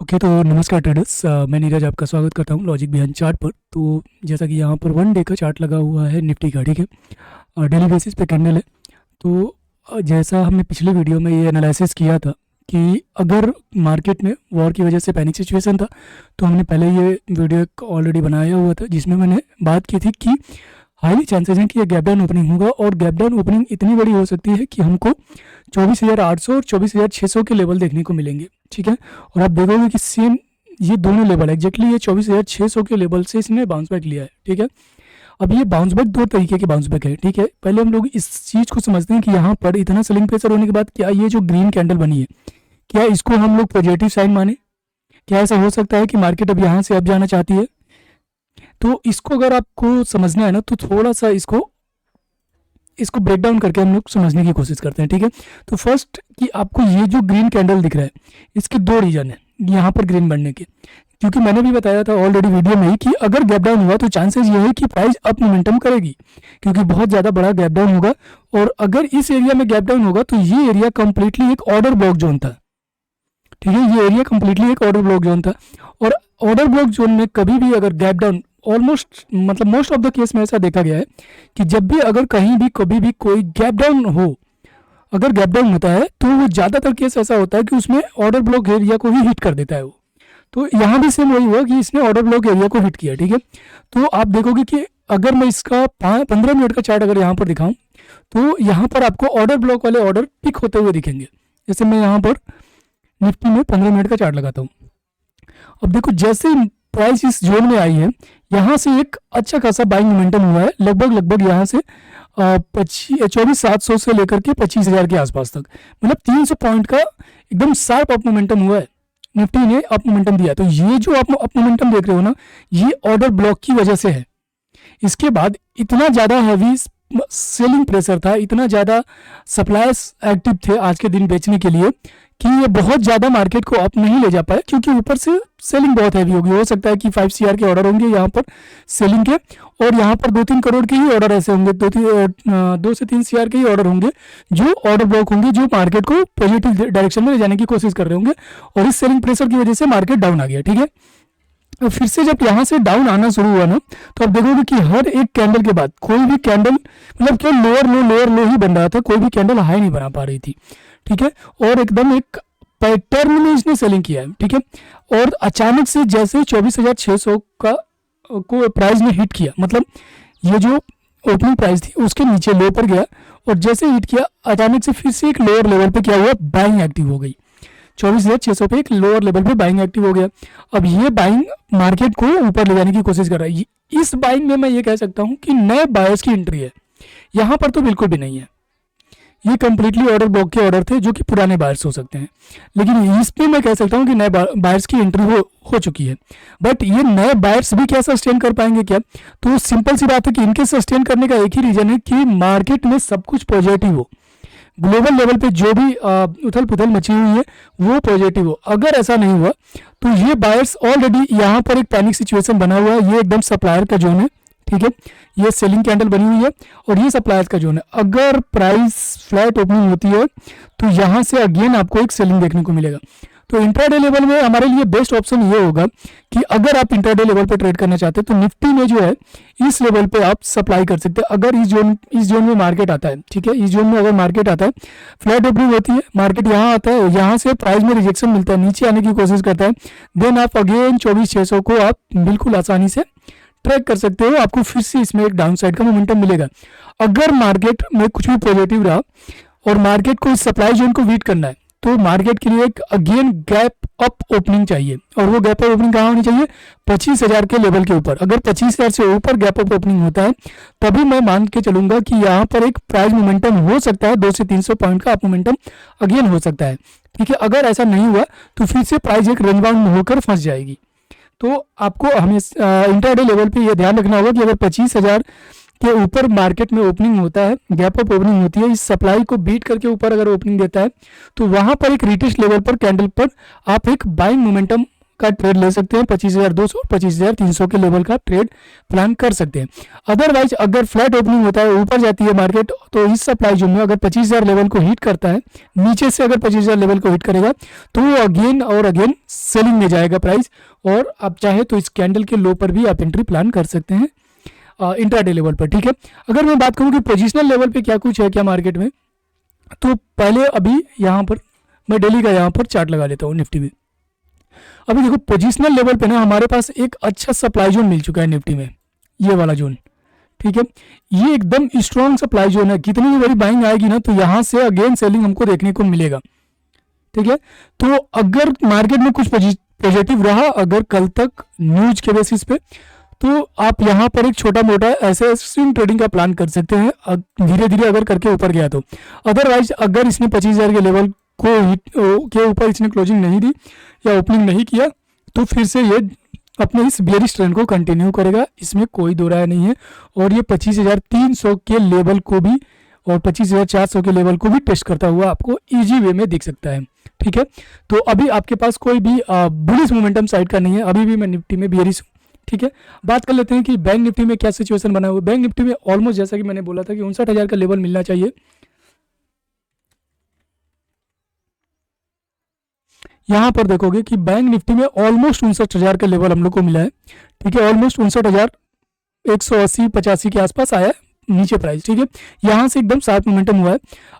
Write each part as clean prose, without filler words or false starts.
Okay, तो नमस्कार traders. मैं नीरज आपका स्वागत करता हूँ लॉजिक बिहाइंड चार्ट पर। तो जैसा कि यहाँ पर वन डे का चार्ट लगा हुआ है निफ्टी का, ठीक है, और डेली बेसिस पे कैंडल है। तो जैसा हमने पिछले वीडियो में ये एनालिसिस किया था कि अगर मार्केट में वॉर की वजह से पैनिक सिचुएशन था, तो हमने पहले ये वीडियो एक ऑलरेडी बनाया हुआ था जिसमें मैंने बात की थी कि हाईली चांसेस हैं कि ये गैप डाउन ओपनिंग होगा, और गैप डाउन ओपनिंग इतनी बड़ी हो सकती है कि हमको 24,800 और 24,600 के लेवल देखने को मिलेंगे, ठीक है। और आप देखोगे कि सेम ये दोनों लेवल एग्जैक्टली ये 24,600 के लेवल से इसने बाउंस बैक लिया है, ठीक है। अब ये बाउंस बैक दो तरीके के बाउंस बैक है, ठीक है। पहले हम लोग इस चीज़ को समझते हैं कि यहाँ पर इतना सेलिंग प्रेशर होने के बाद क्या ये जो ग्रीन कैंडल बनी है, क्या इसको हम लोग पॉजिटिव साइन माने? क्या ऐसा हो सकता है कि मार्केट अब यहाँ से अब जाना चाहती है? तो इसको अगर आपको समझना है ना, तो थोड़ा सा इसको ब्रेक डाउन करके हम लोग समझने की कोशिश करते हैं, ठीक है। तो फर्स्ट कि आपको ये जो ग्रीन कैंडल दिख रहा है, इसके दो रीजन है यहाँ पर ग्रीन बनने के। क्योंकि मैंने भी बताया था ऑलरेडी वीडियो में ही कि अगर गैप डाउन हुआ तो चांसेस ये है कि प्राइस अप मोमेंटम करेगी, क्योंकि बहुत ज़्यादा बड़ा गैप डाउन होगा। और अगर इस एरिया में गैप डाउन होगा तो ये एरिया कंप्लीटली एक ऑर्डर ब्लॉक जोन था, ठीक है। ये एरिया कंप्लीटली एक ऑर्डर ब्लॉक जोन था, और ऑर्डर ब्लॉक जोन में कभी भी अगर गैप डाउन ऑलमोस्ट मतलब मोस्ट ऑफ द केस में ऐसा देखा गया है कि जब भी अगर कहीं भी कभी भी कोई गैप डाउन हो, अगर गैप डाउन होता है तो वो ज़्यादातर केस ऐसा होता है कि उसमें ऑर्डर ब्लॉक एरिया को ही हिट कर देता है वो। तो यहाँ भी सेम वही हुआ कि इसने ऑर्डर ब्लॉक एरिया को हिट किया, ठीक है। तो आप देखोगे कि अगर मैं इसका 15 मिनट का चार्ट अगर यहाँ पर दिखाऊं, तो यहाँ पर आपको ऑर्डर ब्लॉक वाले ऑर्डर पिक होते हुए दिखेंगे। जैसे मैं यहाँ पर निफ्टी में 15 मिनट का चार्ट लगाता हूँ। अब देखो जैसे प्राइस इस जोन में आई है, यहाँ से एक अच्छा खासा बाइंग मोमेंटम हुआ है, लगभग यहाँ से 24,700 से लेकर के 25,000 के आसपास तक, मतलब 300 पॉइंट का एकदम शार्प अप मोमेंटम हुआ है। निफ्टी ने अप मोमेंटम दिया। तो ये जो आप अप मोमेंटम देख रहे हो ना, ये ऑर्डर ब्लॉक की वजह से है। इसके बाद इतना ज़्यादा हैवी सेलिंग प्रेशर था, इतना ज़्यादा सप्लायर्स एक्टिव थे आज के दिन बेचने के लिए कि ये बहुत ज़्यादा मार्केट को अप नहीं ले जा पाए, क्योंकि ऊपर से सेलिंग बहुत हैवी होगी। हो सकता है कि 5 CR के ऑर्डर होंगे यहाँ पर सेलिंग के, और यहाँ पर 2-3 करोड़ के ही ऑर्डर ऐसे होंगे, 2 से 3 CR के ही ऑर्डर होंगे जो ऑर्डर ब्लॉक होंगे, जो मार्केट को पॉजिटिव डायरेक्शन में ले जाने की कोशिश कर रहे होंगे। और इस सेलिंग प्रेशर की वजह से मार्केट डाउन आ गया, ठीक है। तो फिर से जब यहाँ से डाउन आना शुरू हुआ ना, तो आप देखोगे कि हर एक कैंडल के बाद कोई भी कैंडल मतलब क्या लोअर लो ही बन रहा था, कोई भी कैंडल हाई नहीं बना पा रही थी, ठीक है। और एकदम एक पैटर्न में इसने सेलिंग किया है, ठीक है। और अचानक से जैसे 24,600 का को प्राइस ने हिट किया, मतलब ये जो ओपनिंग प्राइस थी उसके नीचे लो पर गया, और जैसे हिट किया अचानक से फिर से एक लोअर लेवल पे क्या हुआ, बाइंग एक्टिव हो गई। 24,600 पे एक लोअर लेवल पे बाइंग एक्टिव हो गया। अब ये बाइंग मार्केट को ऊपर ले जाने की कोशिश कर रहा है। इस बाइंग में मैं ये कह सकता हूँ कि नए बायर्स की एंट्री है, यहाँ पर तो बिल्कुल भी नहीं है। ये कंप्लीटली ऑर्डर ब्लॉक के ऑर्डर थे जो कि पुराने बायर्स हो सकते हैं, लेकिन इसमें मैं कह सकता हूँ कि नए बायर्स की एंट्री हो चुकी है। बट ये नए बायर्स भी क्या सस्टेन कर पाएंगे क्या? तो सिंपल सी बात है कि इनके सस्टेन करने का एक ही रीजन है कि मार्केट में सब कुछ पॉजिटिव हो, ग्लोबल लेवल पे जो भी उथल पुथल मची हुई है वो पॉजिटिव हो। अगर ऐसा नहीं हुआ तो ये बायर्स ऑलरेडी यहाँ पर एक पैनिक सिचुएशन बना हुआ है। ये एकदम सप्लायर का जोन है, ठीक है। ये सेलिंग कैंडल बनी हुई है और ये सप्लायर्स का जोन है। अगर प्राइस फ्लैट ओपनिंग होती है तो यहाँ से अगेन आपको एक सेलिंग देखने को मिलेगा। तो इंट्राडे लेवल में हमारे लिए बेस्ट ऑप्शन ये होगा कि अगर आप इंट्राडे लेवल पे ट्रेड करना चाहते हैं तो निफ्टी में जो है इस लेवल पे आप सप्लाई कर सकते हैं। अगर इस जोन में मार्केट आता है, ठीक है, इस जोन में अगर मार्केट आता है, फ्लैट ओपनिंग होती है, मार्केट यहाँ आता है, यहाँ से प्राइस में रिजेक्शन मिलता है, नीचे आने की कोशिश करता है, देन आप अगेन 24,600 को आप बिल्कुल आसानी से ट्रैक कर सकते हो। आपको फिर से इसमें एक डाउन साइड का मोमेंटम मिलेगा। अगर मार्केट में कुछ भी पॉजिटिव रहा और मार्केट को इस सप्लाई जोन को बीट करना है तो मार्केट के लिए एक अगेन गैप अप ओपनिंग चाहिए, और वो गैप अप ओपनिंग कहाँ होनी चाहिए? 25,000 के लेवल के ऊपर। अगर 25,000 से ऊपर गैप अप ओपनिंग होता है तभी मैं मान के चलूंगा कि यहाँ पर एक प्राइस मोमेंटम हो सकता है, 200 से 300 पॉइंट का अप मोमेंटम अगेन हो सकता है, ठीक है। अगर ऐसा नहीं हुआ तो फिर से प्राइस एक रेंज बाउंड होकर फंस जाएगी। तो आपको हमें इंट्राडे लेवल पे ये ध्यान रखना होगा कि अगर 25,000 के ऊपर मार्केट में ओपनिंग होता है, गैप अप ओपनिंग होती है, इस सप्लाई को बीट करके ऊपर अगर ओपनिंग देता है तो वहां पर एक रिटेस्ट लेवल पर कैंडल पर आप एक बाइंग मोमेंटम का ट्रेड ले सकते हैं, 25,200 और 25,300 के लेवल का ट्रेड प्लान कर सकते हैं। अदरवाइज अगर फ्लैट ओपनिंग होता है, ऊपर जाती है मार्केट, तो इस सप्लाई जोन में अगर 25,000 लेवल को हिट करता है, नीचे से अगर 25,000 लेवल को हिट करेगा तो वो अगेन और अगेन सेलिंग में जाएगा प्राइस, और आप चाहे तो इस कैंडल के लो पर भी आप एंट्री प्लान कर सकते हैं इंट्राडे लेवल पर, ठीक है। अगर मैं बात करूं कि पोजिशनल लेवल पे क्या कुछ है क्या मार्केट में, तो पहले अभी यहाँ पर मैं डेली का यहाँ पर चार्ट लगा लेता हूँ निफ्टी में। अभी देखो पोजिशनल लेवल पे ना हमारे पास एक अच्छा सप्लाई जोन मिल चुका है निफ्टी में, ये वाला जोन, ठीक है। ये एकदम स्ट्रॉन्ग सप्लाई जोन है, कितनी भी बड़ी बाइंग आएगी ना तो यहाँ से अगेन सेलिंग हमको देखने को मिलेगा, ठीक है। तो अगर मार्केट में कुछ पॉजिटिव रहा अगर कल तक न्यूज के बेसिस पे, तो आप यहाँ पर एक छोटा मोटा ऐसे स्विंग ट्रेडिंग का प्लान कर सकते हैं, धीरे धीरे अगर करके ऊपर गया तो। अदरवाइज अगर इसने 25,000 के लेवल को के ऊपर इसने क्लोजिंग नहीं दी या ओपनिंग नहीं किया, तो फिर से ये अपने इस बेयरिश ट्रेंड को कंटिन्यू करेगा, इसमें कोई दो राय नहीं है। और ये 25,300 के लेवल को भी और 25,400 के लेवल को भी टेस्ट करता हुआ आपको इजी वे में दिख सकता है, ठीक है। तो अभी आपके पास कोई भी बुलिश मोमेंटम साइड का नहीं है, अभी भी मैं निफ्टी में बेयरिश हूँ, ठीक है। बात कर लेते हैं कि बैंक निफ्टी में क्या सिचुएशन बना हुआ है। बैंक निफ्टी में ऑलमोस्ट जैसा कि मैंने बोला था कि 59,000 का लेवल मिलना चाहिए। यहाँ पर देखोगे कि बैंक निफ्टी में ऑलमोस्ट 59,000 का लेवल हम लोग को मिला है, ठीक है। ऑलमोस्ट 59,180-85 के आसपास आया है नीचे प्राइस, ठीक है। यहाँ से एकदम शार्प मोमेंटम हुआ है।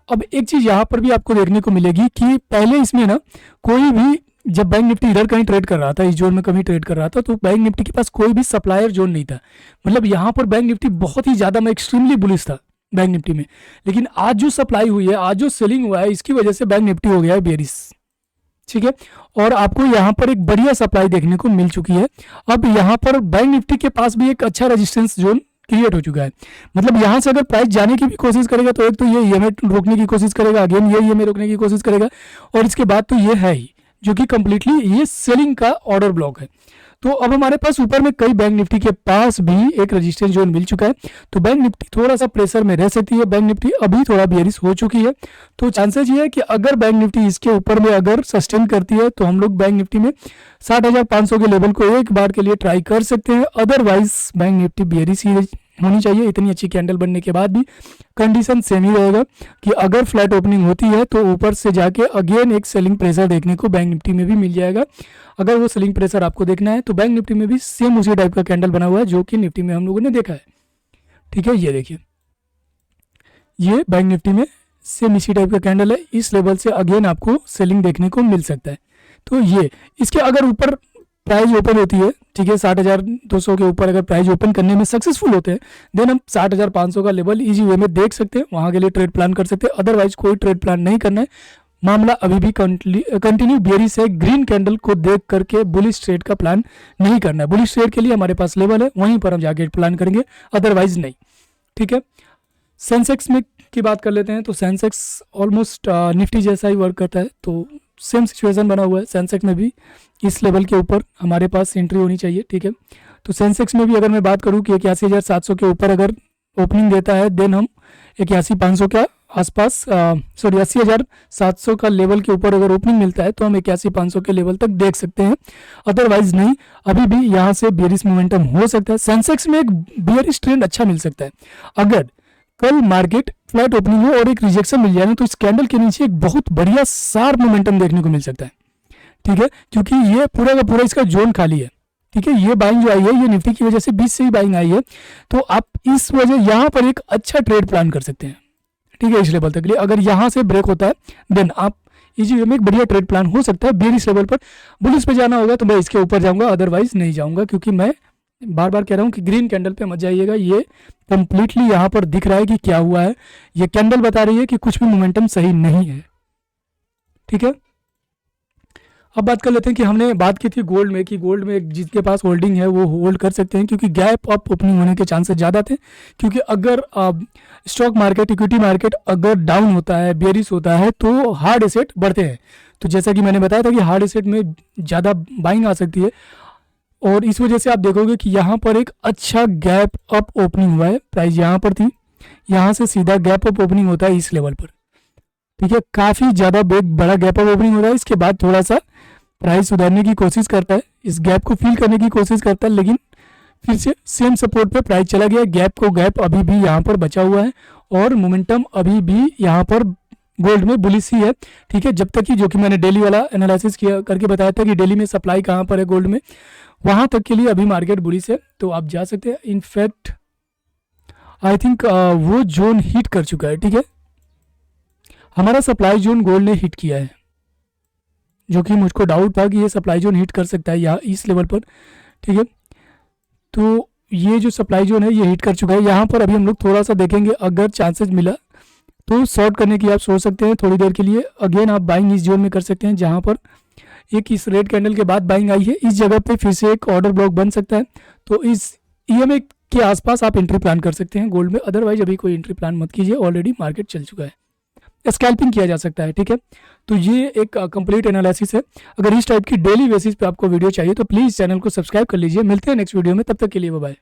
अब एक चीज यहाँ पर भी आपको देखने को मिलेगी कि पहले इसमें ना कोई भी, जब बैंक निफ्टी इधर कहीं ट्रेड कर रहा था, इस जोन में कहीं ट्रेड कर रहा था, तो बैंक निफ्टी के पास कोई भी सप्लायर जोन नहीं था। मतलब यहाँ पर बैंक निफ्टी बहुत ही ज्यादा, मैं एक्सट्रीमली बुलिश था बैंक निफ्टी में। लेकिन आज जो सप्लाई हुई है, आज जो सेलिंग हुआ है, इसकी वजह से बैंक निफ्टी हो गया है बेयरिश, ठीक है। और आपको यहाँ पर एक बढ़िया सप्लाई देखने को मिल चुकी है। अब यहाँ पर बैंक निफ्टी के पास भी एक अच्छा रेजिस्टेंस जोन क्रिएट हो चुका है। मतलब यहाँ से अगर प्राइस जाने की भी कोशिश करेगा तो एक तो ये ईएमए रोकने की कोशिश करेगा, अगेन ये ईएमए रोकने की कोशिश करेगा, और इसके बाद तो ये है ही जो कि कंप्लीटली ये सेलिंग का ऑर्डर ब्लॉक है। तो अब हमारे पास ऊपर में कई बैंक निफ्टी के पास भी एक रेजिस्टेंस जोन मिल चुका है, तो बैंक निफ्टी थोड़ा सा प्रेशर में रह सकती है। बैंक निफ्टी अभी थोड़ा बेयरिश हो चुकी है, तो चांसेस ये है कि अगर बैंक निफ्टी इसके ऊपर में अगर सस्टेन करती है तो हम लोग बैंक निफ्टी में 60,500 के लेवल को एक बार के लिए ट्राई कर सकते हैं। अदरवाइज बैंक निफ्टी बेयरिश ही होनी चाहिए। इतनी अच्छी कैंडल बनने के बाद भी कंडीशन सेम ही रहेगा कि अगर फ्लैट ओपनिंग होती है तो ऊपर से जाके अगेन एक सेलिंग प्रेशर देखने को बैंक निफ्टी में भी मिल जाएगा। अगर वो सेलिंग प्रेशर आपको देखना है तो बैंक निफ्टी में भी सेम उसी टाइप का कैंडल बना हुआ है जो कि निफ्टी में हम लोगों ने देखा है, ठीक है। ये देखिए, ये बैंक निफ्टी में सेम इसी टाइप का कैंडल है। इस लेवल से अगेन आपको सेलिंग देखने को मिल सकता है। तो ये इसके अगर ऊपर प्राइस ओपन होती है, ठीक है, 60,200 के ऊपर अगर प्राइस ओपन करने में सक्सेसफुल होते हैं, देन हम 60,500 का लेवल इजी वे में देख सकते हैं, वहां के लिए ट्रेड प्लान कर सकते हैं। अदरवाइज कोई ट्रेड प्लान नहीं करना है, मामला अभी भी कंटिन्यू बेयरिश है। ग्रीन कैंडल को देख करके बुलिश ट्रेड का प्लान नहीं करना है। बुलिश ट्रेड के लिए हमारे पास लेवल है, वहीं पर हम जाके प्लान करेंगे, अदरवाइज नहीं, ठीक है। सेंसेक्स में की बात कर लेते हैं, तो सेंसेक्स ऑलमोस्ट निफ्टी जैसा ही वर्क करता है, तो सेम सिचुएशन बना हुआ है। सेंसेक्स में भी इस लेवल के ऊपर हमारे पास एंट्री होनी चाहिए, ठीक है। तो सेंसेक्स में भी अगर मैं बात करूं कि 81,700 के ऊपर अगर ओपनिंग देता है, देन हम 81,500 के आसपास, सॉरी 80,700 का लेवल के ऊपर अगर ओपनिंग मिलता है तो हम 81,500 के लेवल तक देख सकते हैं। अदरवाइज नहीं, अभी भी यहाँ से बेयरिश मोमेंटम हो सकता है। सेंसेक्स में एक बेयरिश ट्रेंड अच्छा मिल सकता है। अगर कल मार्केट फ्लैट ओपनिंग हो और एक रिजेक्शन मिल जाए ना, तो इस कैंडल के नीचे एक बहुत बढ़िया शार्प मोमेंटम देखने को मिल सकता है, ठीक है। क्योंकि ये पूरा का पूरा इसका जोन खाली है, ठीक है। ये बाइंग जो आई है ये निफ्टी की वजह से बीच से ही बाइंग आई है, तो आप इस वजह यहाँ पर एक अच्छा ट्रेड प्लान कर सकते हैं, ठीक है। इस लेवल तक लिए अगर यहाँ से ब्रेक होता है देन आप इजी वे में एक बढ़िया ट्रेड प्लान हो सकता है। बेयरिश लेवल पर बुलिश पे जाना होगा तो मैं इसके ऊपर जाऊंगा, अदरवाइज नहीं जाऊंगा, क्योंकि मैं बार बार कह रहा हूँ कि ग्रीन कैंडल पे मत जाइएगा। ये कंप्लीटली यहाँ पर दिख रहा है कि क्या हुआ है। ये कैंडल बता रही है कि कुछ भी मोमेंटम सही नहीं है, ठीक है। अब बात कर लेते हैं कि हमने बात की थी गोल्ड में, कि गोल्ड में जिसके पास होल्डिंग है वो होल्ड कर सकते हैं, क्योंकि गैप अप ओपनिंग होने के चांसेस ज़्यादा थे। क्योंकि अगर स्टॉक मार्केट, इक्विटी मार्केट अगर डाउन होता है, बेयरिश होता है, तो हार्ड एसेट बढ़ते हैं। तो जैसा कि मैंने बताया था कि हार्ड एसेट में ज़्यादा बाइंग आ सकती है, और इस वजह से आप देखोगे कि यहाँ पर एक अच्छा गैप अप ओपनिंग हुआ है। प्राइस यहाँ पर थी, यहाँ से सीधा गैप अप ओपनिंग होता है इस लेवल पर, ठीक है। काफ़ी ज़्यादा बड़ा गैप अप ओपनिंग हो रहा है, इसके बाद थोड़ा सा प्राइस सुधारने की कोशिश करता है, इस गैप को फिल करने की कोशिश करता है, लेकिन फिर से सेम सपोर्ट पे प्राइस चला गया। गैप अभी भी यहाँ पर बचा हुआ है और मोमेंटम अभी भी यहाँ पर गोल्ड में बुलिश ही है। ठीक है, जब तक कि जो कि मैंने डेली वाला एनालिसिस किया करके बताया था कि डेली में सप्लाई कहाँ पर है गोल्ड में, वहाँ तक के लिए अभी मार्केट बुलिश है, तो आप जा सकते हैं। इनफैक्ट आई थिंक वो जोन हिट कर चुका है। ठीक है, हमारा सप्लाई जोन गोल्ड ने हिट किया है, जो कि मुझको डाउट था कि ये सप्लाई जोन हिट कर सकता है यहाँ इस लेवल पर। ठीक है, तो ये जो सप्लाई जोन है ये हिट कर चुका है। यहाँ पर अभी हम लोग थोड़ा सा देखेंगे, अगर चांसेस मिला तो शॉर्ट करने की आप सोच सकते हैं थोड़ी देर के लिए। अगेन आप बाइंग इस जोन में कर सकते हैं, जहाँ पर एक इस रेड कैंडल के बाद बाइंग आई है, इस जगह पे फिर से एक ऑर्डर ब्लॉक बन सकता है, तो इस ईएमए के आसपास आप एंट्री प्लान कर सकते हैं गोल्ड में। अदरवाइज अभी कोई एंट्री प्लान मत कीजिए, ऑलरेडी मार्केट चल चुका है, स्कैल्पिंग किया जा सकता है। ठीक है, तो ये एक कंप्लीट एनालिसिस है। अगर इस टाइप की डेली बेसिस पे आपको वीडियो चाहिए तो प्लीज़ चैनल को सब्सक्राइब कर लीजिए। मिलते हैं नेक्स्ट वीडियो में, तब तक के लिए बाय बाय।